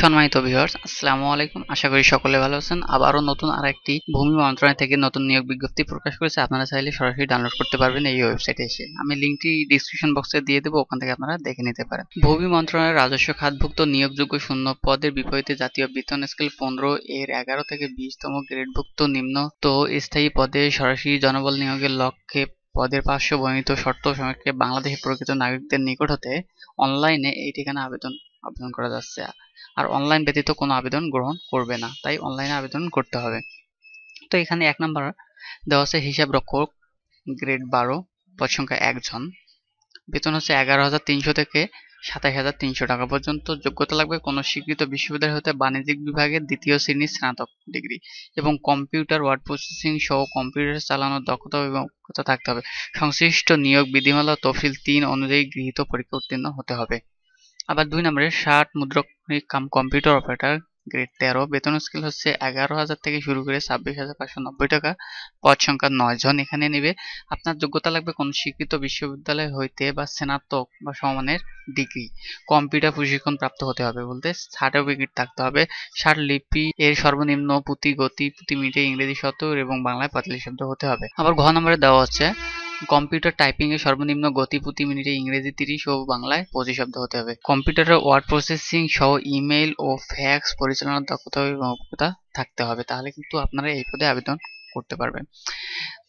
সম্মানিত ভিউয়ার্স, আসসালামু আলাইকুম। আশা করি সকলে ভালো আছেন। আবারও নতুন আরেকটি ভূমি মন্ত্রণালয় থেকে নতুন নিয়োগ বিজ্ঞপ্তি প্রকাশ করেছে। আপনারা চাইলে সরাসরি ডাউনলোড করতে পারবেন এই ওয়েবসাইটে এসে। আমি লিঙ্কটি ডিসক্রিপশন বক্সে দিয়ে দেবো, ওখান থেকে আপনারা দেখে নিতে পারেন। ভূমি মন্ত্রণালয়ের রাজস্ব খাতভুক্ত নিয়োগযোগ্য শূন্য পদের বিপরীতে জাতীয় বেতন স্কেল 15 এর 11 থেকে 20তম গ্রেডভুক্ত নিম্ন তো স্থায়ী পদে সরাসরি জনবল নিয়োগের লক্ষ্যে পদের পার্শ্ব বর্ণিত শর্ত সাপেক্ষে বাংলাদেশের প্রকৃত নাগরিকদের নিকট হতে অনলাইনে এই ঠিকানা আবেদন করা যাচ্ছে। আর অনলাইন ব্যতীত কোনো আবেদন গ্রহণ করবে না, তাই অনলাইনে আবেদন করতে হবে। তো এখানে 1 নাম্বার দেওয়া আছে হিসাব রক্ষক, গ্রেড 12, পদ সংখ্যা 1 জন, বেতন হচ্ছে 11,300 থেকে 27,300 টাকা পর্যন্ত। যোগ্যতা লাগবে কোনো স্বীকৃত বিশ্ববিদ্যালয় হতে বাণিজ্যিক বিভাগের 2য় শ্রেণীর স্নাতক ডিগ্রি এবং কম্পিউটার ওয়ার্ড প্রসেসিং সহ কম্পিউটার চালানোর দক্ষতা এবং অভিজ্ঞতা থাকতে হবে। সংশ্লিষ্ট নিয়োগ বিধিমালা তফসিল 3 অনুযায়ী গৃহীত পরীক্ষা উত্তীর্ণ হতে হবে। আবার 2 নম্বরে 60 মুদ্রক কাম কম্পিউটার অপারেটর, গ্রেড 13, বেতন স্কেল হচ্ছে 11,000 থেকে শুরু করে 26,590 টাকা, পদ সংখ্যা 9 জন। এখানে নেবে আপনার যোগ্যতা লাগবে কোন স্বীকৃত বিশ্ববিদ্যালয় হইতে বা স্নাতক বা সমমানের ডিগ্রি, কম্পিউটার প্রশিক্ষণ প্রাপ্ত হতে হবে বলতে সার্টিফিকেট থাকতে হবে। 60 লিপি এর সর্বনিম্ন পুঁতি গতি প্রতি মিনিটে ইংরেজি শব্দ এবং বাংলায় 45 শব্দ হতে হবে। আবার ঘ নম্বরে দেওয়া হচ্ছে কম্পিউটার টাইপিং এর সর্বনিম্ন গতি প্রতি মিনিটে ইংরেজি 30 ও বাংলায় 25 শব্দ হতে হবে। কম্পিউটারের ওয়ার্ড প্রসেসিং সহ ইমেইল ও ফ্যাক্স পরিচালনার দক্ষতা এবং অভিজ্ঞতা থাকতে হবে, তাহলে কিন্তু আপনারা এই পদে আবেদন করতে পারবেন।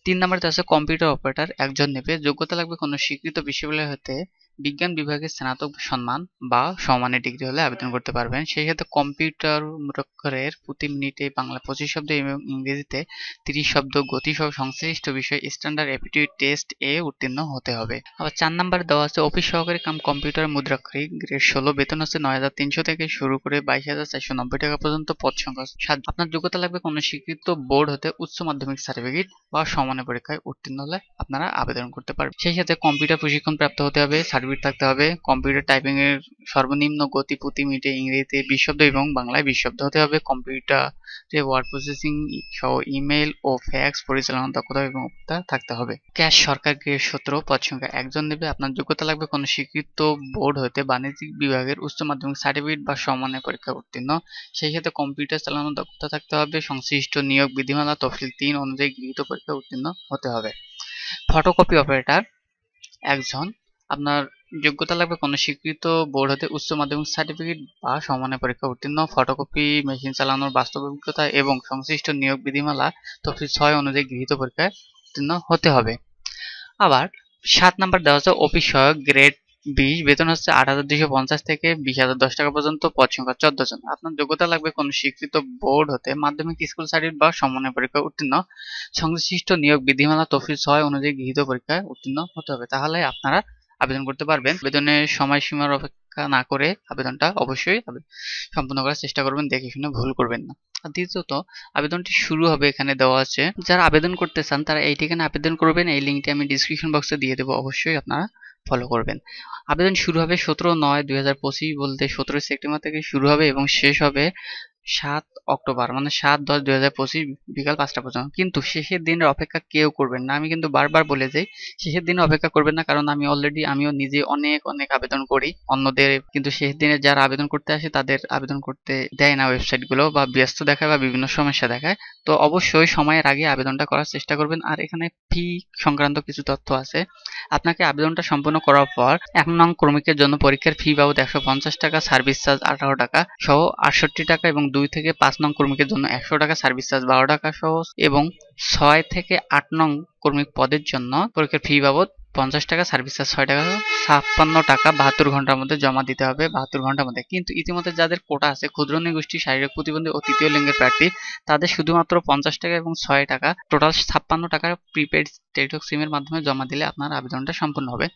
3 নম্বরে আছে কম্পিউটার অপারেটর, একজন নেবে। যোগ্যতা লাগবে কোনো স্বীকৃত বিশ্ববিদ্যালয় হতে বিজ্ঞান বিভাগে স্নাতক সম্মান বা সমমানের ডিগ্রি হলে আবেদন করতে পারবেন। সেই সাথে কম্পিউটার মুদ্রাক্ষরের প্রতি মিনিটে বাংলা 25 শব্দ এবং ইংরেজিতে 30 শব্দ গতি সহ সংশ্লিষ্ট বিষয় স্ট্যান্ডার্ড অ্যাপটিটিউড টেস্ট এ উত্তীর্ণ হতে হবে। আবার 4 নম্বরে দেওয়া আছে অফিস সহকারী কাম কম্পিউটার মুদ্রাক্ষরিক, গ্রেড 16, বেতন হচ্ছে 9,300 থেকে শুরু করে 22,490 টাকা পর্যন্ত, পদ সংখ্যা 7। আপনার যোগ্যতা লাগবে কোনো স্বীকৃত বোর্ড হতে উচ্চ মাধ্যমিক সার্টিফিকেট বা সমানের পরীক্ষায় উত্তীর্ণ হলে আপনারা আবেদন করতে পারবেন। সেই সাথে কম্পিউটার প্রশিক্ষণ প্রাপ্ত হতে হবে, সার্টিফিকেট থাকতে হবে। কম্পিউটার টাইপিং এর সর্বনিম্ন গতি প্রতি মিনিটে ইংরেজিতে 20 শব্দ এবং বাংলায় 20 শব্দ হতে হবে। কম্পিউটারে ওয়ার্ড প্রসেসিং সহ ইমেইল ও ফ্যাক্স পরিচালনার দক্ষতা এবং অভিজ্ঞতা থাকতে হবে। ক্যাশ সরকার গ্রেড 17, পদ সংখ্যা 1 জন নেবে। আপনার যোগ্যতা লাগবে কোনো স্বীকৃত বোর্ড হতে বাণিজ্যিক বিভাগের উচ্চ মাধ্যমিক সার্টিফিকেট বা সমমানের পরীক্ষায় উত্তীর্ণ। সেই সাথে কম্পিউটার চালানোর দক্ষতা থাকতে হবে। সংশ্লিষ্ট নিয়োগ বিধিমালা তফসিল 3 অনুযায়ী গৃহীত পরীক্ষায় উত্তীর্ণ হতে হবে। ফটোকপি অপারেটর, একজন। আপনার যোগ্যতা লাগবে কোনো স্বীকৃত বোর্ড হতে উচ্চ মাধ্যমিক সার্টিফিকেট বা সমমানের পরীক্ষা উত্তীর্ণ, ফটোকপি মেশিন চালানোর বাস্তব অভিজ্ঞতা এবং সংশ্লিষ্ট নিয়োগ বিধিমালা তফসিল 6 অনুযায়ী গৃহীত পরীক্ষায় উত্তীর্ণ হতে হবে। আবার 7 নাম্বার দেওয়া আছে অফিস সহায়ক, গ্রেড 20, বেতন হচ্ছে 8,250 থেকে 20,010 টাকা পর্যন্ত, পদ সংখ্যা 14 জন। আপনার যোগ্যতা লাগবে কোনো স্বীকৃত বোর্ড হতে মাধ্যমিক স্কুল সার্টিফিকেট বা সমমানের পরীক্ষায় উত্তীর্ণ, সংশ্লিষ্ট নিয়োগ বিধিমালা তফসিল 6 অনুযায়ী গৃহীত পরীক্ষায় উত্তীর্ণ হতে হবে, তাহলে আপনারা আবেদন করতে পারবেন। আবেদনের সময়সীমার অপেক্ষা না করে আবেদনটা অবশ্যই সম্পূর্ণ করার চেষ্টা করবেন, দেখে শুনে ভুল করবেন না। আর দ্বিতীয়ত আবেদনটি শুরু হবে, এখানে দেওয়া আছে যারা আবেদন করতে চান তারা এই ঠিকানা আবেদন করবেন। এই লিঙ্কটি আমি ডিসক্রিপশন বক্সে দিয়ে দেবো, অবশ্যই আপনারা ফলো করবেন। আবেদন শুরু হবে 17/9/2025 বলতে 17 সেপ্টেম্বর থেকে শুরু হবে এবং শেষ হবে 7 অক্টোবর, মানে 7/10/2025 বিকাল 5টা পর্যন্ত। কিন্তু শেষের দিনের অপেক্ষা কেউ করবেন না, আমি কিন্তু বারবার বলে যাই শেষের দিনে অপেক্ষা করবেন না, কারণ আমিও নিজে অনেক অনেক আবেদন করি অন্যদের, কিন্তু শেষের দিনে যারা আবেদন করতে আসে তাদের আবেদন করতে দেয় না ওয়েবসাইটগুলো, বা ব্যস্ত দেখায় বা বিভিন্ন সমস্যা দেখায়। তো অবশ্যই সময়ের আগে আবেদনটা করার চেষ্টা করবেন। আর এখানে ফি সংক্রান্ত কিছু তথ্য আছে। আপনাকে আবেদনটা সম্পূর্ণ করার পর 1 নং ক্রমিকের জন্য পরীক্ষার ফি বাবদ 150 টাকা, সার্ভিস চার্জ 18 টাকা সহ 68 টাকা, এবং 2 থেকে 5 নং ক্রমিকের জন্য 100 টাকা, সার্ভিস চার্জ 12 টাকা সহ, এবং 6 থেকে 8 নং ক্রমিক পদের জন্য পরীক্ষার ফি বাবদ 50 টাকা, সার্ভিস চার্জ 6 টাকা, 56 টাকা 72 ঘন্টার মধ্যে জমা দিতে হবে, 72 ঘন্টার মধ্যে। কিন্তু ইতিমধ্যে যাদের কোটা আছে, ক্ষুদ্র নৃগোষ্ঠী, শারীরিক প্রতিবন্ধী ও তৃতীয় লিঙ্গের প্রার্থী, তাদের শুধুমাত্র 50 টাকা এবং 6 টাকা, টোটাল 56 টাকার প্রিপেড টেলিটক সিমের মাধ্যমে জমা দিলে আপনার আবেদনটা সম্পূর্ণ হবে।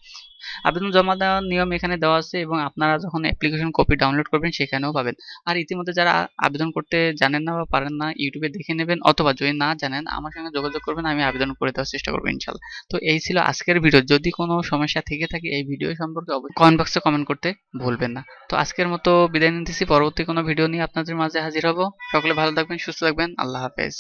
আবেদন জমা দেওয়ার নিয়ম এখানে দেওয়া আছে এবং আপনারা যখন অ্যাপ্লিকেশন কপি ডাউনলোড করবেন সেখানেও পাবেন। আর ইতিমধ্যে যারা আবেদন করতে জানেন না বা পারেন না, ইউটিউবে দেখে নেবেন, অথবা যদি না জানেন আমার সঙ্গে যোগাযোগ করবেন, আমি আবেদন করে দেওয়ার চেষ্টা করবো ইনশাল্লাহ। তো এই ছিল আজকের ভিডিও। যদি কোনো সমস্যা থেকে থাকে এই ভিডিও সম্পর্কে কমেন্ট বক্সে কমেন্ট করতে ভুলবেন না। তো আজকের মতো বিদায় নিতেছি, পরবর্তী কোনো ভিডিও নিয়ে আপনাদের মাঝে হাজির হব। সকলে ভালো থাকবেন, সুস্থ থাকবেন, আল্লাহ হাফেজ।